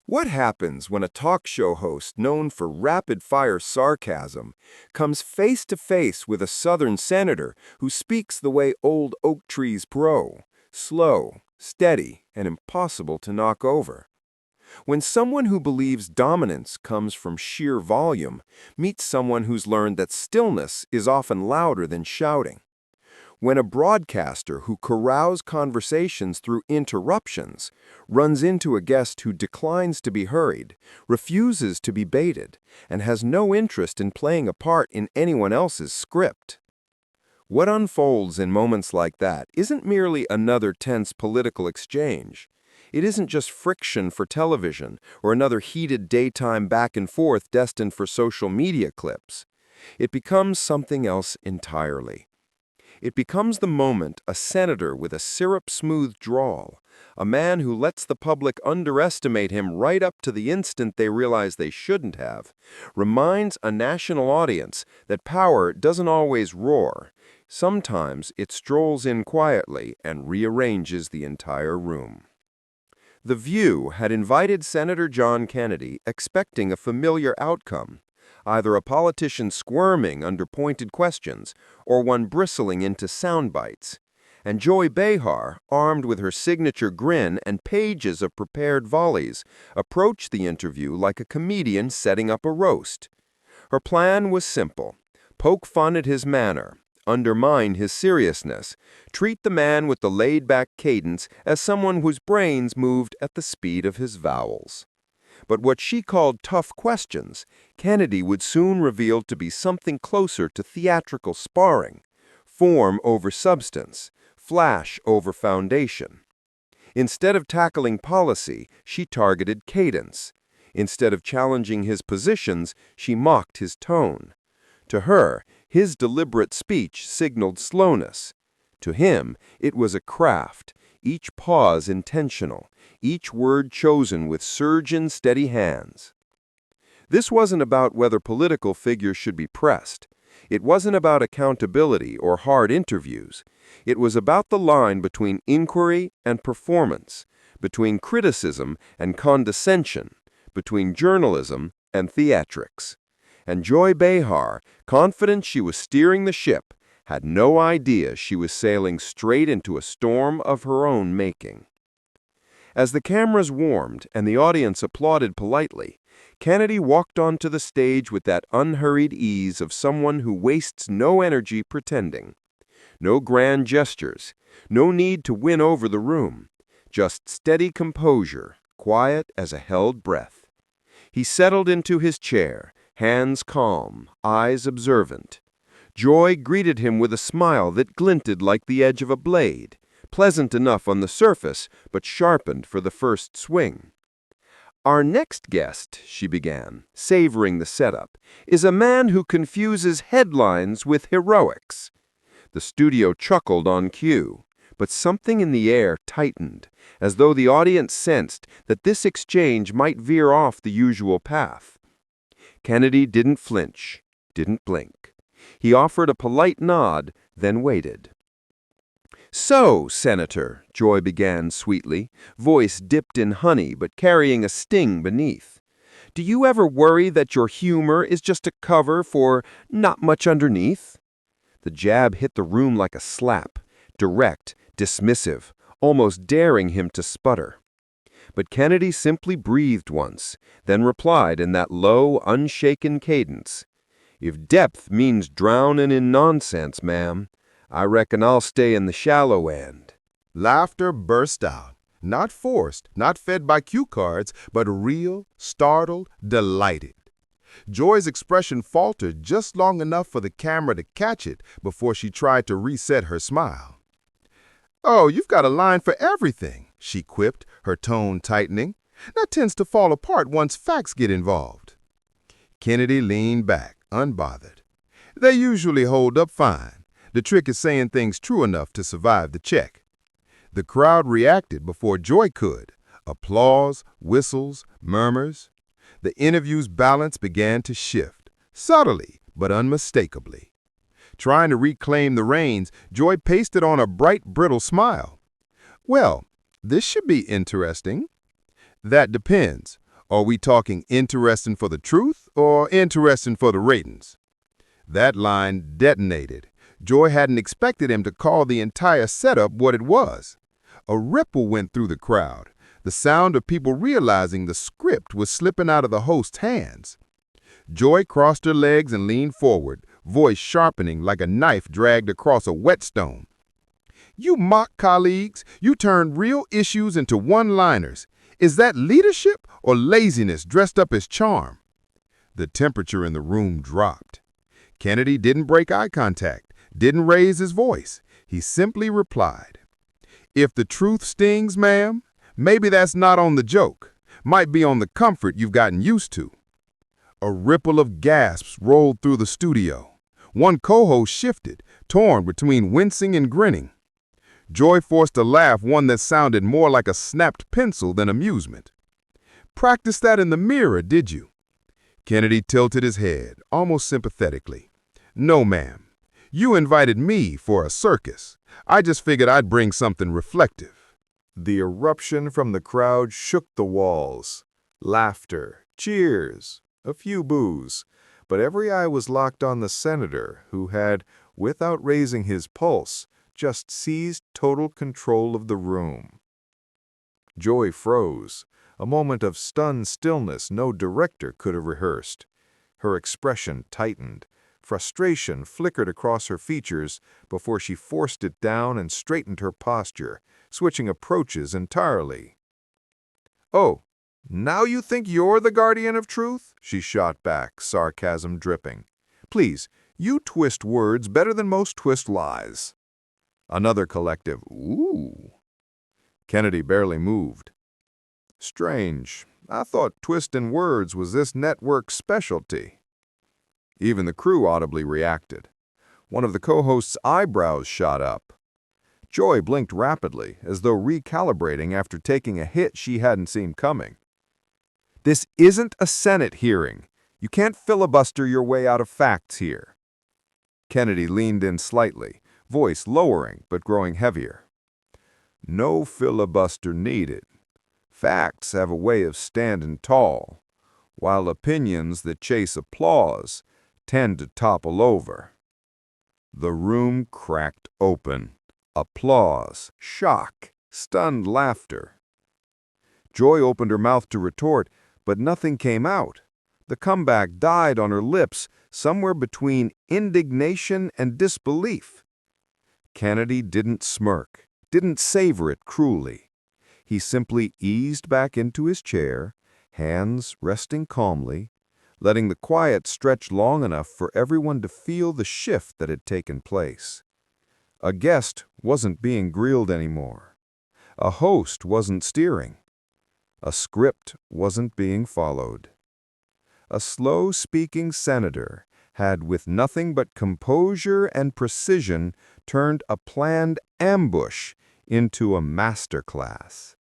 What happens when a talk show host known for rapid-fire sarcasm comes face-to-face with a Southern senator who speaks the way old oak trees grow, slow, steady, and impossible to knock over? When someone who believes dominance comes from sheer volume meets someone who's learned that stillness is often louder than shouting? When a broadcaster who corrals conversations through interruptions runs into a guest who declines to be hurried, refuses to be baited, and has no interest in playing a part in anyone else's script. What unfolds in moments like that isn't merely another tense political exchange. It isn't just friction for television or another heated daytime back and forth destined for social media clips. It becomes something else entirely. It becomes the moment a senator with a syrup-smooth drawl, a man who lets the public underestimate him right up to the instant they realize they shouldn't have, reminds a national audience that power doesn't always roar. Sometimes it strolls in quietly and rearranges the entire room. The View had invited Senator John Kennedy expecting a familiar outcome, either a politician squirming under pointed questions or one bristling into sound bites. And Joy Behar, armed with her signature grin and pages of prepared volleys, approached the interview like a comedian setting up a roast. Her plan was simple: poke fun at his manner, undermine his seriousness, treat the man with the laid-back cadence as someone whose brains moved at the speed of his vowels. But what she called tough questions, Kennedy would soon reveal to be something closer to theatrical sparring: form over substance, flash over foundation. Instead of tackling policy, she targeted cadence. Instead of challenging his positions, she mocked his tone. To her, his deliberate speech signaled slowness. To him, it was a craft, each pause intentional, each word chosen with surgeon steady hands. This wasn't about whether political figures should be pressed. It wasn't about accountability or hard interviews. It was about the line between inquiry and performance, between criticism and condescension, between journalism and theatrics. And Joy Behar, confident she was steering the ship, had no idea she was sailing straight into a storm of her own making. As the cameras warmed and the audience applauded politely, Kennedy walked onto the stage with that unhurried ease of someone who wastes no energy pretending. No grand gestures, no need to win over the room, just steady composure, quiet as a held breath. He settled into his chair, hands calm, eyes observant. Joy greeted him with a smile that glinted like the edge of a blade, pleasant enough on the surface, but sharpened for the first swing. "Our next guest," she began, savoring the setup, "is a man who confuses headlines with heroics." The studio chuckled on cue, but something in the air tightened, as though the audience sensed that this exchange might veer off the usual path. Kennedy didn't flinch, didn't blink. He offered a polite nod, then waited. "So, Senator," Joy began sweetly, voice dipped in honey but carrying a sting beneath, "do you ever worry that your humor is just a cover for not much underneath?" The jab hit the room like a slap, direct, dismissive, almost daring him to sputter. But Kennedy simply breathed once, then replied in that low, unshaken cadence, "If depth means drownin' in nonsense, ma'am, I reckon I'll stay in the shallow end." Laughter burst out, not forced, not fed by cue cards, but real, startled, delighted. Joy's expression faltered just long enough for the camera to catch it before she tried to reset her smile. "Oh, you've got a line for everything," she quipped, her tone tightening. "That tends to fall apart once facts get involved." Kennedy leaned back, unbothered. "They usually hold up fine. The trick is saying things true enough to survive the check." The crowd reacted before Joy could. Applause, whistles, murmurs. The interview's balance began to shift, subtly but unmistakably. Trying to reclaim the reins, Joy pasted on a bright, brittle smile. "Well, this should be interesting." "That depends. Are we talking interesting for the truth or interesting for the ratings? That line detonated. Joy hadn't expected him to call the entire setup what it was. A ripple went through the crowd, the sound of people realizing the script was slipping out of the host's hands. Joy crossed her legs and leaned forward, voice sharpening like a knife dragged across a whetstone. You mock colleagues, you turn real issues into one-liners. Is that leadership or laziness dressed up as charm? The temperature in the room dropped. Kennedy didn't break eye contact, didn't raise his voice. He simply replied, "If the truth stings, ma'am, maybe that's not on the joke. Might be on the comfort you've gotten used to." A ripple of gasps rolled through the studio. One co-host shifted, torn between wincing and grinning. Joy forced a laugh, one that sounded more like a snapped pencil than amusement. "Practice that in the mirror, did you?" Kennedy tilted his head, almost sympathetically. "No, ma'am. You invited me for a circus. I just figured I'd bring something reflective." The eruption from the crowd shook the walls. Laughter, cheers, a few boos, but every eye was locked on the senator, who had, without raising his pulse, just seized total control of the room. Joy froze, a moment of stunned stillness no director could have rehearsed. Her expression tightened. Frustration flickered across her features before she forced it down and straightened her posture, switching approaches entirely. "Oh, now you think you're the guardian of truth?" she shot back, sarcasm dripping. "Please, you twist words better than most twist lies." Another collective, "Ooh." Kennedy barely moved. "Strange. I thought twisting words was this network's specialty." Even the crew audibly reacted. One of the co-hosts' eyebrows shot up. Joy blinked rapidly, as though recalibrating after taking a hit she hadn't seen coming. "This isn't a Senate hearing. You can't filibuster your way out of facts here." Kennedy leaned in slightly, voice lowering but growing heavier. "No filibuster needed. Facts have a way of standing tall, while opinions that chase applause tend to topple over." The room cracked open. Applause, shock, stunned laughter. Joy opened her mouth to retort, but nothing came out. The comeback died on her lips, somewhere between indignation and disbelief. Kennedy didn't smirk, didn't savor it cruelly. He simply eased back into his chair, hands resting calmly, letting the quiet stretch long enough for everyone to feel the shift that had taken place. A guest wasn't being grilled anymore. A host wasn't steering. A script wasn't being followed. A slow-speaking senator had, with nothing but composure and precision, turned a planned ambush into a masterclass.